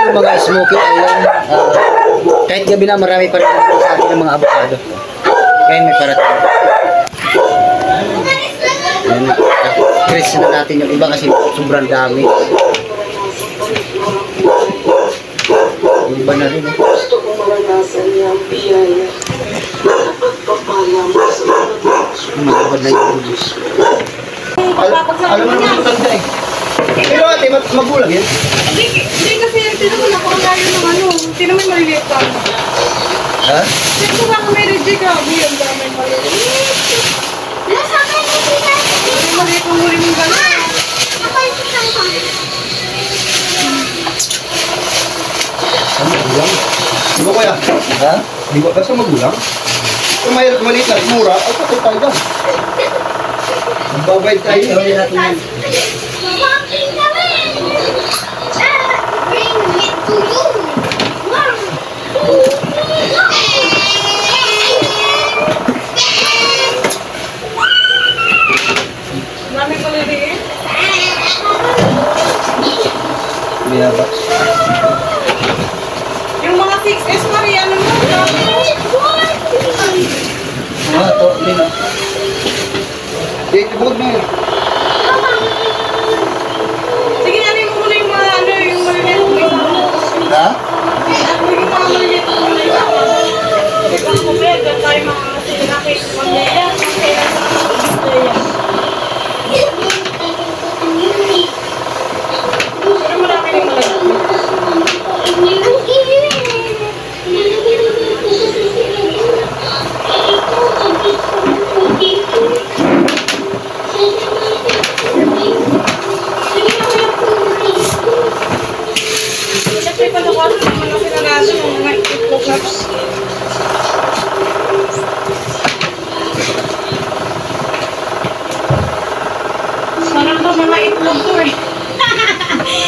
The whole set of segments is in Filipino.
yung mga smoky ayan. Kahit gabi na marami pa rin sa atin ng mga avocado. Kaya may parating. Ayan na. Chris na natin yung iba kasi sobrang dami. Yung iba na rin. Gusto ko maranasan niyang biyaya. Pagpapala mo sa Magabad na yung produce. Alam mo naman tanda eh. Pero ate, magulang yan? Hindi kasi tinaman ako ang layo ng ano. Tinaman maliliit ka. Ha? Sino ba kung may reject ka? Ang dami maliliit. Nasa akin yung pinag. May maliit ang huli mong gano'n. Ako yung pinag ko. Ano magulang? Di ba kuya? Ha? Di ba kasi magulang? Kung mayroon maliit na mura, ay patay tayo dyan. Magbabayad tayo. Ay, natin yan. Walking kami. Bring it to you. Dami maliliit. Binabas. Yung mga 6S Maria, ano mo? Ah, to, din. Dito bukod na yun. Sige, ano yung muna yung mga ano, yung maliliit mo isa. Ha? Ano yung mga maliliit mo muna isa. Ikaw ko ba, dyan tayo mga sinakit. Mamaya, pero marami rin maliliit. Siyempre, palukas naman ang sinarado ng mga itlog na. Parang ba mga itlog to eh.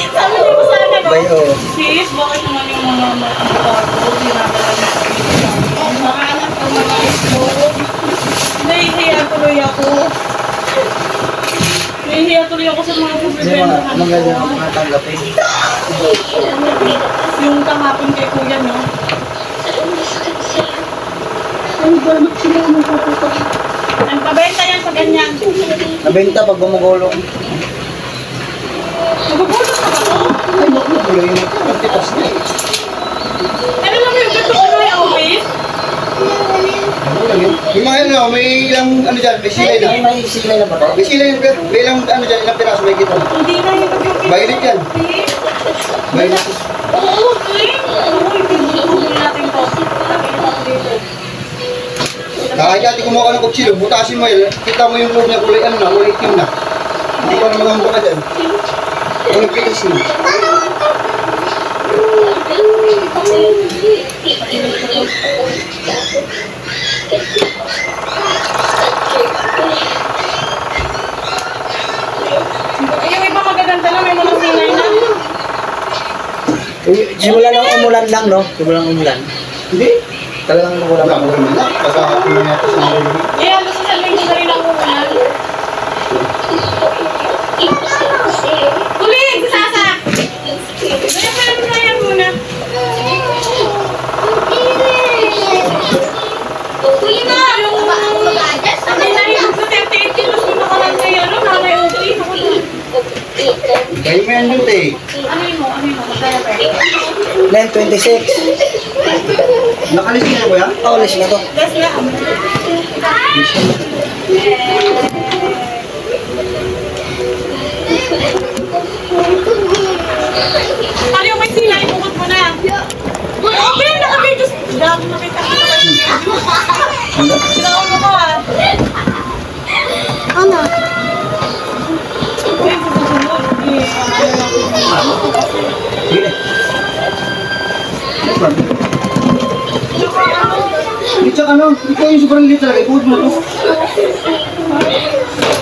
Sabi niyo ko sana no? Bayo. Sis, bakit naman yung mga avocado dinadala na makahanap ng mga itlog? Nahihiya tuloy ako. Nahihiya tuloy ako sa mga Hindi bibenta. mga ganyan ang mga tanggapin. Yung kahapon kay kuya, no? Ang pabenta yan sa ganyan. Nabenta pag gumugulong. Nagugulot ka ba to? Ay, bakit tuloy yun? Nagtitas na eh. Ano lang yung gusto ko na yung office? Magulang yun. Yung mga yun, may ilang ano dyan, may silay na. May silay na ba to? May silay yung may ilang ano dyan, ilang piraso may kita. Hindi na yung nag-yung Violet yan. Violet. Oo, okay. Oo, hindi natin to. Nakita ko dito. Kahit ati kumuha ka ng kutsilo, butasin mo yun. Kita mo yung loob niya kulay ano na, kulay itim na. Hindi ko na magambok ka dyan. Kung nagpitas mo. Yung iba magaganda na, may mga sinay na. Simula ng umulan lang, no? Simula ng umulan. Hindi. Talagang Wala wala mo naman lang. Basta ano niya ito sa mga loob. Eh, ano sa linggo na rin ang umulan? Kulig! Si Sasa! Kaya pala mo na yan muna. Kuya na! Yung hindi na yung sa 38 kilos mo nakalang kayo, ano? Nanay okay. Kayo mo yan yun eh. Ano yun mo? Ano yun mo? Magkaya ba? 926. Nakalis niya ko yan? Oh, list na to. Gas na. Ano yung may sila? Ibukot mo na. Okay, naka-video. Dami nakita ko. Sinaon mo ko ah. Ano? Okay, susunod. Sige. Litsa ka no? Ikaw yung sobrang lit talaga. Ikuhod mo to.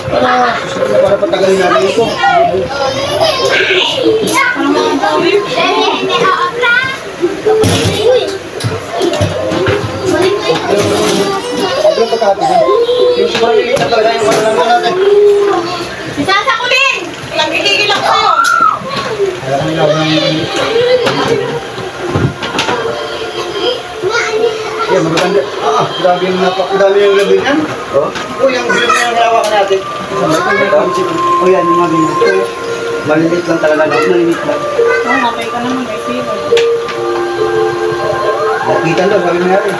Para patagalin natin ito. Parang mga dami. Sobrang pagkakati. Yung sobrang lit na talaga yung wala lang natin. Isasakulin! Nagkikigil ako sa'yo. Alam mo yung maganda. Grabe yung napakadami yung labi niyan. Oh? Yung bilog na yung halawakan natin. O yan, yung mga ganyan. Malilit lang talaga, malilit lang. Matay ka naman, may sino. Nakita lang, sabi mo natin.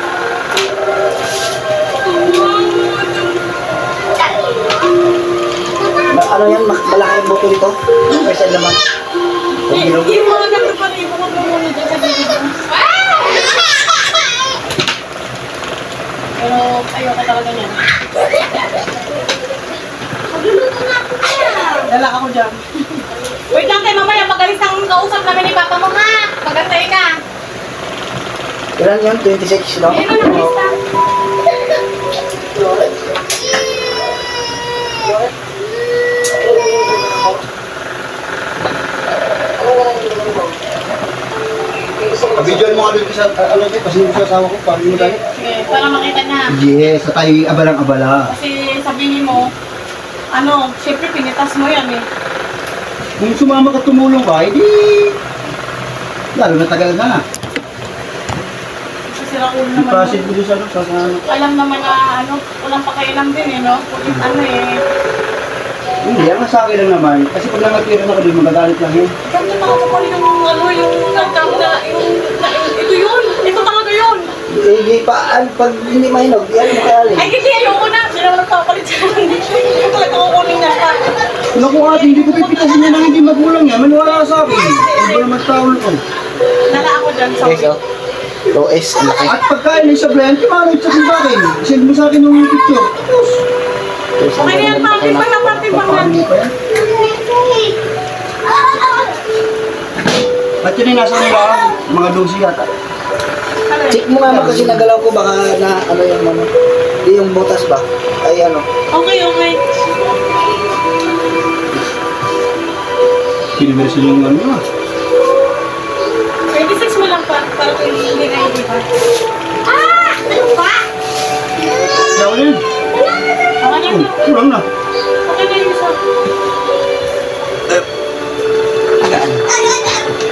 Ano yan, malaki yung buto nito? Kaysa laman. Yung mga ganito pa rin, yung mga bumuli dyan sa dito. Pero ayoko talaga niyan. Dala ako dyan. Wait lang kayo mamaya, magalis ang kausap namin ni Papa mo ha. Pagantay ka. Ilan yun? 26 lang? Ayun na, lista. Pabidyoan mo ka doon sa, ano kayo, pasin mo sa asawa ko, paano mo dali? Sige, para makita niya. Yes, sa tayo abalang-abala. Kasi sabihin mo, ano, syempre pinitas mo yan eh. Kung sumama ka tumulong ka, edi lalo na tagal na. Kasi sila ulo naman. Ipasin mo doon sa ano, sa ano. Alam naman na ano, walang pakailang din eh, no? Kulit ano eh. Hindi, ang sa akin lang naman. Kasi pag nangatira na ka doon, magagalit lang yun. Ganito nakakapal yung ano, yung nagkamo na, ito yun, ito talaga yun. Hindi pa, pag hindi mahinog, yan mo kaya Ay, hindi, ayoko na. Hindi naman nagpapalit siya. Ito talaga kukunin niya pa. Naku ate, hindi ko pipitasin yan ang hindi magulang yan. Maniwala ka sa akin. Hindi ba naman tawal ko? Dala ako dyan sa OS, at pagkain ng sablayan, kimanod sa akin. Send mo sa akin yung picture. Tapos. Okay na yan, party pa na, party pa na. At yun yung nasa nila, mga dosi yata. Check mo nga kasi nagalaw ko baka na ano yung ano. Di yung butas ba? Ay ano. Okay, okay. Kiniversion yung ano yun. 26 mo lang pa, para kung hindi na hindi pa. Ano ba? Kaya ulit. Okay na yun. Kulang na. Okay na yun sa...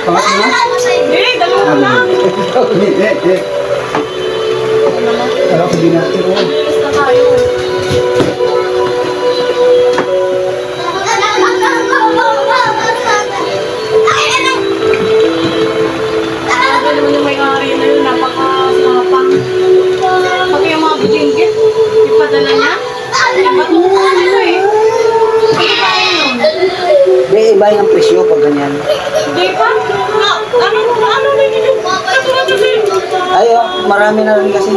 Pangat mo na. Hindi, dalawa lang. Kala ko di natin. Lilis na tayo. Sabi naman yung may-ari na yun, napaka-sapang. Pati yung mga bijinggit, ipadala niya. Matutuwa nito eh. Ano ba yun? Di iba yung presyo pag ganyan. Hindi pa? Ano na yun yung katulad kasi? Ay oh, marami na rin kasi.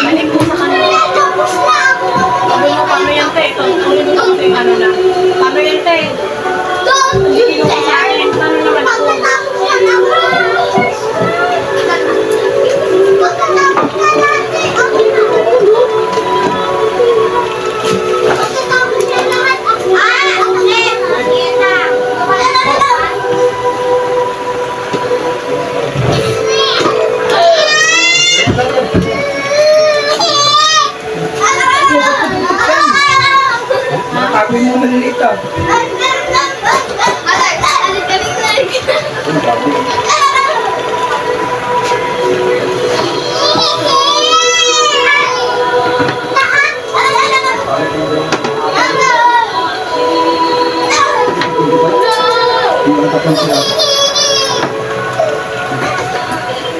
Balik mo sa kanila. Sabi mo, paano yan, te? Ito, ano na. Paano yan, te? Hindi mo sa akin. Paano naman po? Ako yung maliliit ah.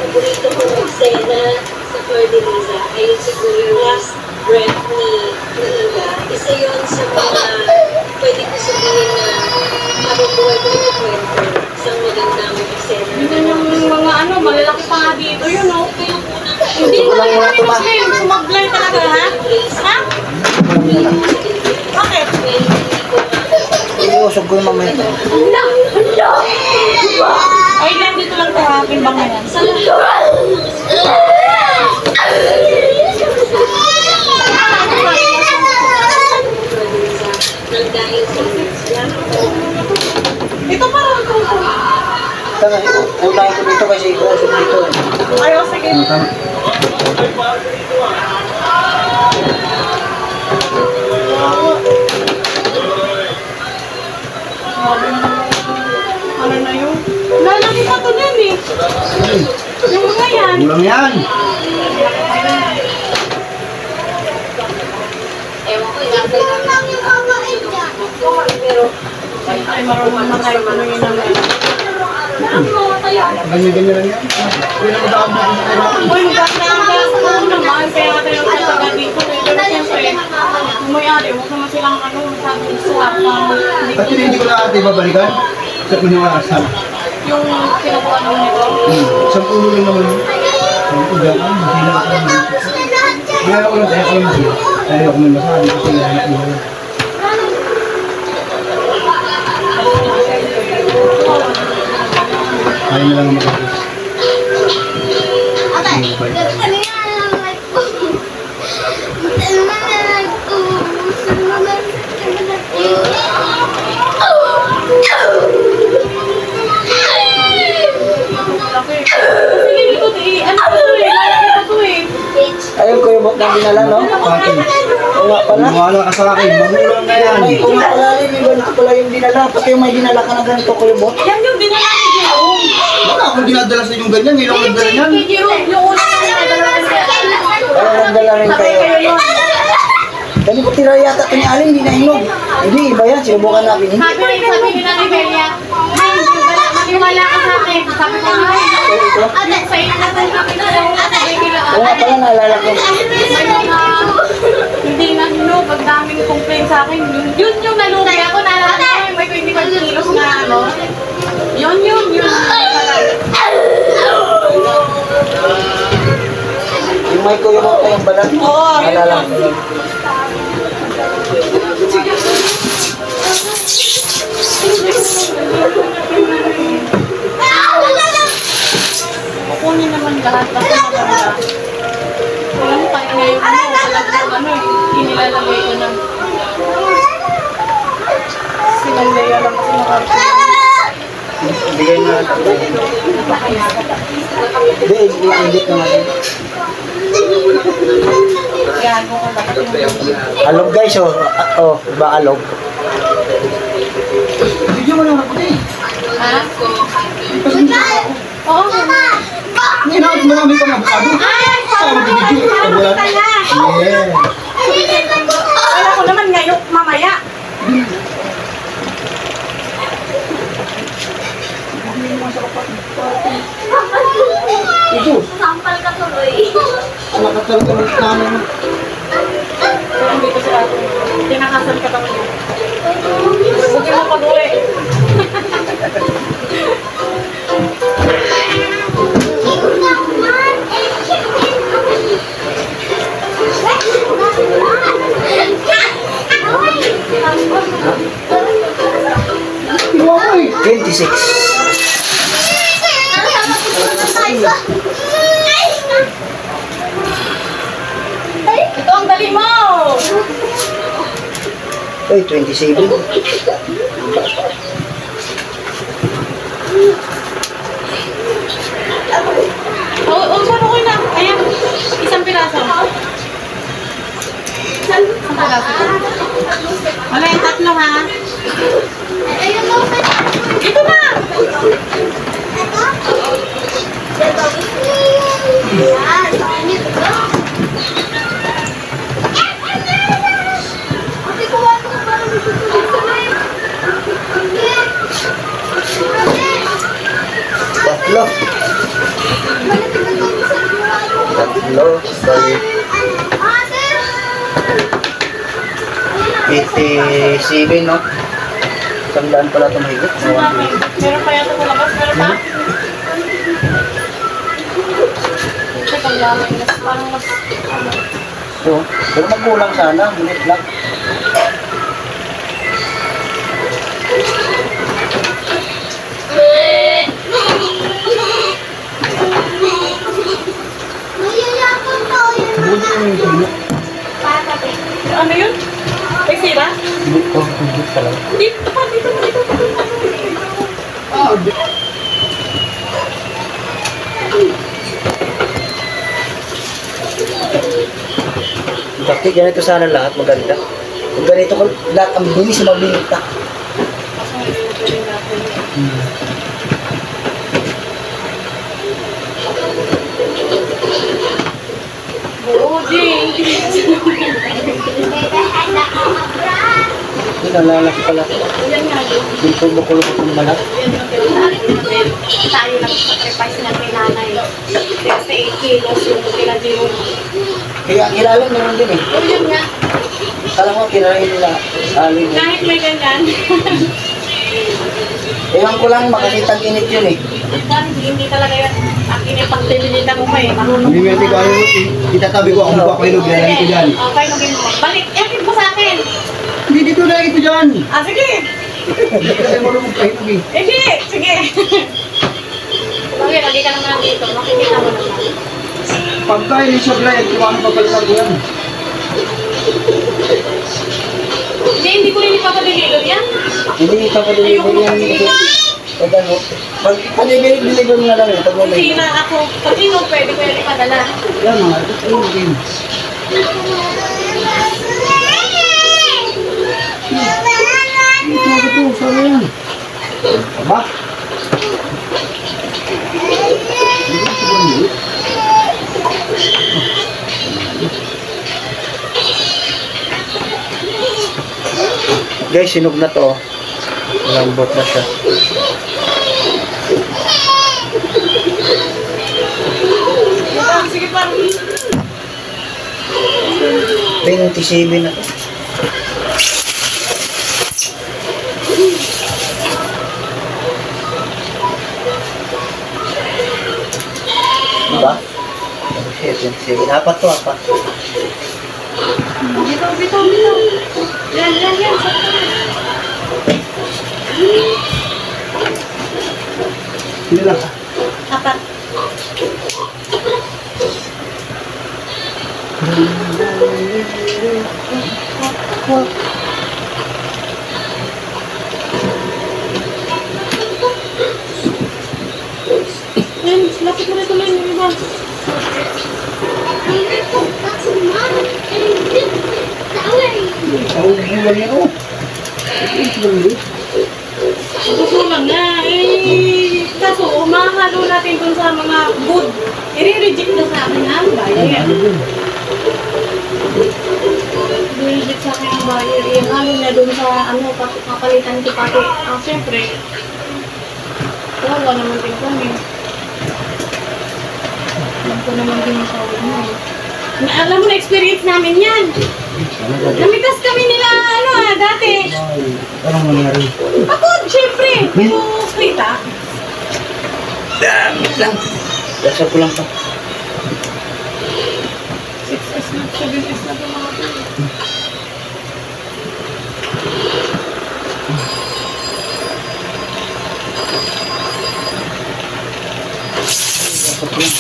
Paborito kong eksena sa Cordeliza ay siguro yung last breath ni Ina. Isa yun sa mga pwede ko sabihin na habang buhay ko ikikwento. Isang magandang eksena. Yun yung mga ano, malalaki pa nga dito yun, no? Hindi mo lang yung Muslim. Sumablay talaga, ha? Ha? Bakit? Iniusog ko yung mamaya. Ay, lang dito lang sa akin bang yan. Ito parang ito. Tanga, unahin ko dito kasi iusog dito eh. Ayaw, sige. Ano na yung... Lalaki pa to nun eh. Yung mga yan. Kulang yan. Ewan ko, inabay lang yung babae niya. Pero, Ay, marunong na tayo tanongin naman. Ganyan-ganyan lang yan. Hindi na mag-aam na kung kailangan. Uy, magkakasama ko naman. Kaya ka tayo nagtataga dito. Pero siyempre, kung may ari, huwag naman silang masyadong swap. At yun, hindi ko na ate babalikan. Sa pinawasan. Yung kinukuha naman nito. Isang pulo lang naman. Ang uga ko, hindi na ako. Kaya ko lang, kaya ko lang. Kaya ko may masabi kasi hanap mo. Kaya na lang ang magkakos. Sige, dito eh. Ano pa to eh? Lalaki pa to eh. Ayun ko yung bot na dinala, no? Pati. Oo nga pala. Maniwala ka sa akin, magulang na yan. Ay, kung nga pala rin, iba na pala yung dinala. Pati yung may dinala ka na ganito ko yung bot. Yan yung dinala ni Jerome. Wala akong dinadala sa inyong ganyan, ngayon ako nagdala niyan. Kay Jerome, yung una na nagdala rin kayo. Pero nagdala rin Sabay kayo. kayo yun. Dali ko tira yata ito ni Alin, hindi na hinog. Hindi, iba yan. Sinubukan namin. Sabi ni Nang Ibelia, ay, maniwala ka sa akin. Sabi ko nga, Ito. sa inyo natin kami na lang. Sabi nila, Oo nga pala, naalala ko. may mga hindi na hinog, ang daming complaint sa akin. Yun yung nalunay ako, naalala ko, may 25 kilos na ano. Yun. Yung may ko yung bot yung balat. Oo, yun Naalala yun. ko. Kukunin naman lahat kasi maganda. Alam mo, kaya ngayon mo, alam mo ano eh, inilalagay ko ng sinalaya lang kasi nakarating. Bigay na lang. Hindi, i-edit na natin. Gago ko dapat yung Alog guys, oh. Oh, iba alog. Video mo lang ako eh. ha? Oo. Ngayon ako marami pa na abukado. Saan mag-video? Wala na. Yeah. Kaya ko naman ngayon, mamaya. Ito, sampal ka tuloy. anak ka talaga ng tanong mo. Pero hindi ko sila tinakasal ka naman yun. Huwag mo pag-uwi. Iwa ko eh. 26. Ito ang dali mo! Uy, 27. Saan ko na? Ayan, isang piraso. Isang piraso. Wala yung tatlo ha. Ito na! Tatlo. Tatlo. Bali, 87, no? Tandaan pala ito mahigit. Meron pa yata sa labas. Meron pa? Teka, lamay. Parang mas... So, pero magkulang sana. Minute lang. Buti mo yung sino. Ano yun? May sira? Dito, dito pala. Dito pa, dito. Bakit ganito sana lahat maganda? Kung ganito ko, lahat ang bilis na mabilita. Mas may natin. Pinalala ko pala. Yan nga yun. Dito makulong ng malak. Yan yung pinag tayo nag-sacrifice niya kay nanay. 38 kilos yung pinag-iwan. Kaya kilala naman din eh. O yun nga. Kala mo kilala nila. Alin. Kahit may ganyan. Ewan ko lang, makasitang init yun eh. Hindi talaga yan. Ang inipagpipilitan mo pa eh. Marunong Hindi mo natin ko ano, itatabi ko ako mukha ko ilog, lalagay ko dyan. Okay, naging mo. Balik, yakit mo sa akin. Hindi dito lalagay ko dyan. Ah, sige. Kasi marunong kayo ilog eh. Sige, sige. Okay, lagi ka naman dito. Makikita mo naman. Pagka yun siya blind, kumano papalitan ko yan. Hindi ko rin ipapadeliver yan. Hindi pa pa deliver yan. Pag ano, pag deliver mo na lang eh. Pag wala Hindi na ako. Pag ino, pwede ko yan ipadala. Yan mga, ito yung game. Ito ako po, saan yan? Aba? Hindi ko ito ba yun? Guys, sinog na to. Malambot na siya. Sige, parang 27 na to. Diba? 27. Apat to, apat. bitaw, bitaw, bitaw. Yan, yan, yan. Sino lang ka? Apat. Yan, lapit mo rito lang yung iba. Ako buwan yan oh. Ito lang yun. Gusto lang na, eh. Kaso, umahalo natin dun sa mga good. I-reject na sa akin ang buyer. I-reject sa akin ang buyer. I-halo na dun sa, ano, kapalitan ko pati. Ah, syempre. Wala naman din kami. Alam ko naman din yung sawag mo eh. Alam mo na experience namin yan. Namitas kami nila, ano dati. Anong nangyari? Ako, syempre. Pero, kita. Damit lang. Dasal ko lang to. 6S na, 7S na ito mga ito. Dasal ko lang.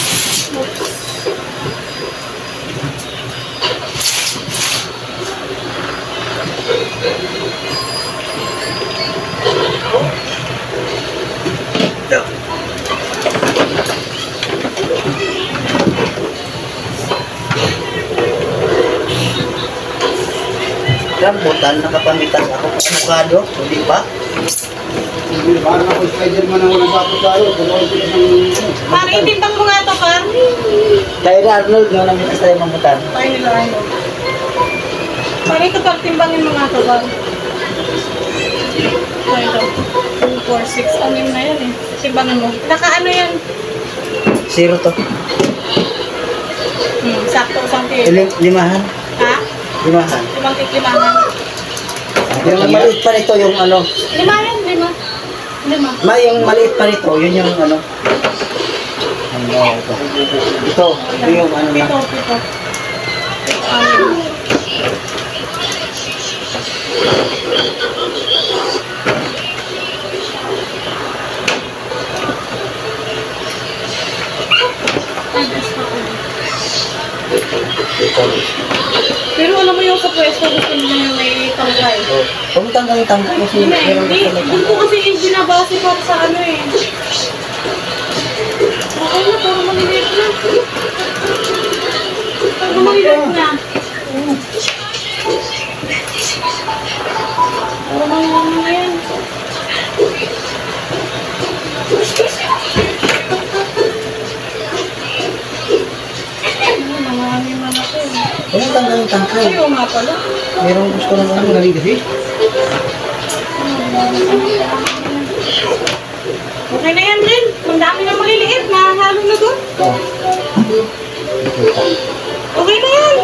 Rambutan, nakapamitas ako sa avocado, hindi ba? Hindi, parang ako Spider-Man na walang sapot tayo. Dalawang sila ng... Parang itimbang mo nga ito, Par. Tayo na Arnold, no, namitas tayo mambutan. Tayo nila, ano. Parang ito, Par, timbangin mo nga ito, Par. Ito, 2, 4, 6, anim na yan eh. Timbangin mo. Naka-ano yan? 0 to. Sakto, isang kilo. Limahan. Ha? Limahan. Limang tiklimahan. Yung maliit pa nito, yung ano. Lima yan, lima. Lima. Yung maliit pa nito, yun yung ano. Ano ito? Ito, yung ano na. Pito, pito. Anim. Pero alam mo yung sa pwesto, gusto nila yung may tanggay. Kung tanggal-tanggal kasi meron Hindi, gusto hindi ko kasi yung binabase para sa ano eh. Okay na, para maliliit na. Para maliliit na. Para maliliit na yan. Ano, marami man ako. Kung tanggal-tanggal. Ayaw nga pala. Merong gusto ng ano. Galing kasi. Okay na yan, Rin. Kung dami na maliliit, mahalo na doon. Okay na yan.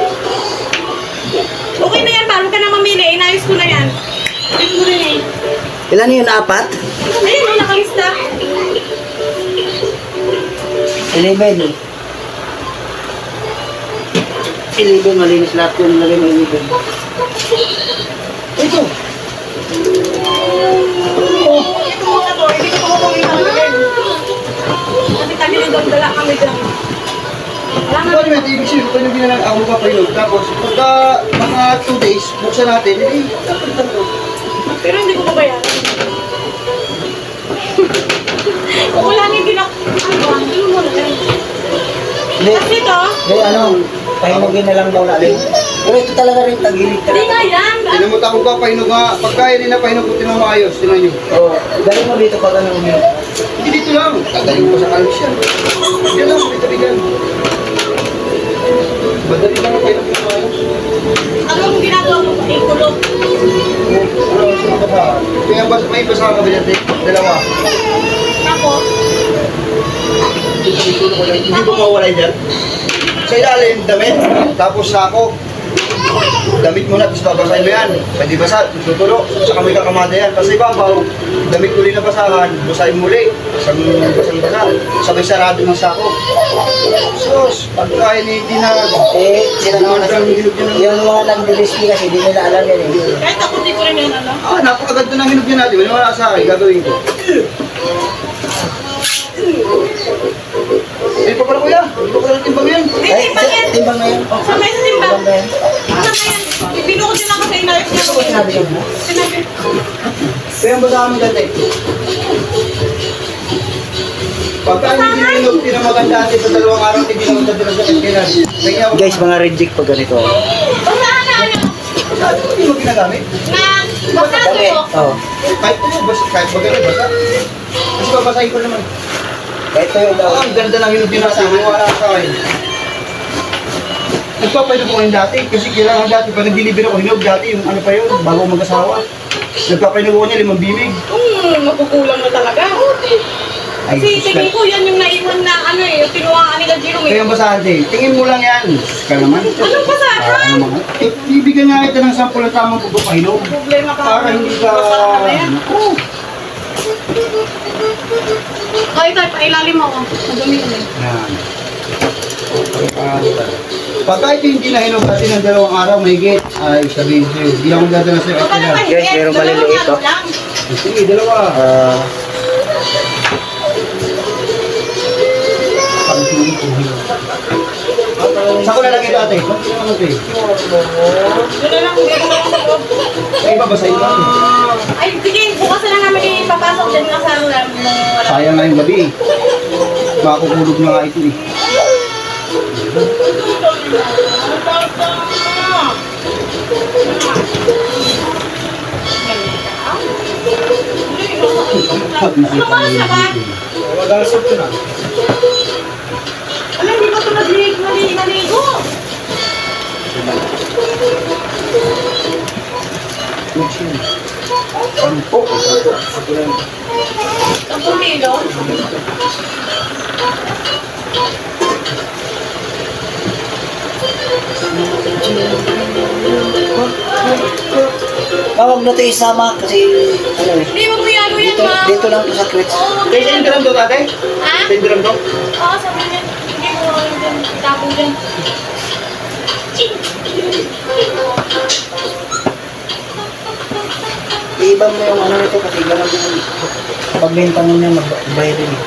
Okay na yan, paano ka na mamili? Inayos ko na yan. Rin mo rin eh. Ilan yun? 4? Ayun, oh, nakalista. 11. 11, malinis lahat yung lagay mo 11. Ito. Ito mga to, hindi ko kumapagin na rin. Kasi kami rin doon, dala kami dyan. Wala Ito nga. naman, ibig sabihin, kung yung ako magpapainog. Tapos, pagka mga 2 days, buksan natin, hindi, kapalitan ko. Pero hindi ko pabayaran. Kung wala nang ginak... Ano mo na rin. Hindi. Kasi ito, Hindi, ano, pahinugin na lang daw natin. Pero ito talaga rin, tagilid hindi nga talaga. yan. Tinan mo takong ka, pahinog nga. Pagka yun na pahinog ko, tinan mo maayos, tinan nyo. Oo, galing mo dito pag ano uminom. Hindi dito lang. Tataling ko sa kalis yan. Yan lang, bigyan. Madali lang ang pahinog yung maayos. Ano ang ginagawa mo? Ikulog. Ano, sino basa? May basa ka ba dyan? Dalawa. Tapos, Hindi ko mawalay dyan. Sa ilalim, damit. Tapos sako. Damit mo na, tapos babasahin mo yan. Pwede basa, tutulo. Saka may kakamada yan. Kasi ibabaw, damit uli na basahan, basahin muli. Basa. Sabay sarado ng sako. Sus, pagkain hindi na... Sila yung mga nag-display kasi, di nila alam yan eh. kahit ako di ko rin yan alam. Napakaganda ng hinog niya natin. Wala sa akin, gagawin ko. Eh, pa pala kuya. Hindi ko pala timbang yan. Ay, timbang yan. Timbang na yan. Sabay sa timbang. Timbang na yan. Sabay yan. Binukod yun ako sa inayos niya. Ito ba sinabi ko na? Sinabi. Kaya ang basa kami dati. Pagka hindi hinog, tinamagan dati sa 2 araw, hindi naman sa kailan. Kaya ako, Guys, mga reject pag ganito. Basahan na ano? hindi mo ginagamit. Na, basahan ko. Oo. Kahit maganda, basa. Kasi babasahin ko naman. Ito yung daw. Ang ganda ng hinog din natin. Wala sa akin. Nagpapainom ko ngayon dati. Kasi kailangan dati. Pag nag-deliver ako hinog dati, yung ano pa yun, bago mag-asawa. Nagpapainom ko niya 5 bimig. Magugulang na talaga. Ay, Kasi tingin ko yan yung naiwan na ano eh, yung tinuwaan nila Jerome Kaya eh. ang basahan din. Tingin mo lang yan. Ka naman. Anong basahan? Ano mga? Bibigyan nga kita ng sample ng tamang pagpapahinog. Problema ka. Para hindi ka... Basahan na yan. Naku. O ito, pailalim mo. Madumi yun eh. Yan. Pagka ito hindi nahinog natin ng 2 araw, mahigit. Ay, sabihin sa'yo. Hindi ako dadala sa'yo. Baka naman Guys, meron maliliit, oh. lang. Sige, 2. Sa ko na lang ito ate. Konti lang ate. Yun na lang, hindi ko lang sa loob. Ay, babasahin natin. Ay, sige, bukas na lang namin ipapasok dyan na sa alam mo. Sayang nga yung gabi eh. Makukulog na nga ito eh. Ano ba na ba? Magasap ko na. Alam, di ba ito naligo? Sampo. 10 kilo? Tawag na ito isama kasi ano eh. Hindi, wag mo yan, Dito, ma. dito lang to sa crits. Oo, Kaya sa interim to tate? Ha? Sa interim to? Oo, sabi niya. Hindi mo ano dyan, itapo dyan. Iiba mo yung ano nito kasi gano'n din pagbenta mo niya magbayad din eh.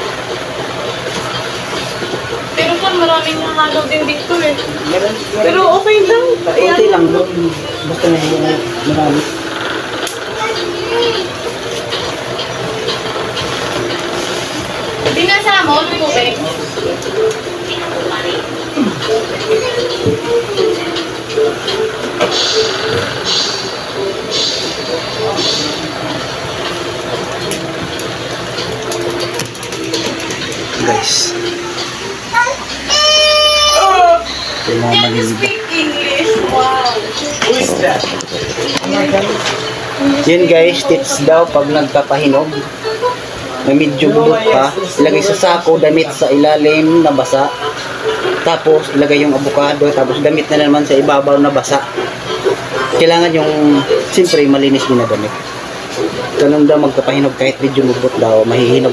Pero saan maraming nahalaw din dito eh. Meron, Pero okay lang. konti lang doon. Basta na yung marami. Binasa mo, tubig. Guys. Yung mga Can you maliliit. speak English? Wow. Who is that? Yun guys, tips daw pag nagpapahinog. May medyo bulok pa. Ilagay sa sako, damit sa ilalim na basa. Tapos ilagay yung avocado. Tapos damit na naman sa ibabaw na basa. Kailangan yung, siyempre, malinis din na damit. Ganun daw magpapahinog kahit medyo mubot daw, mahihinog.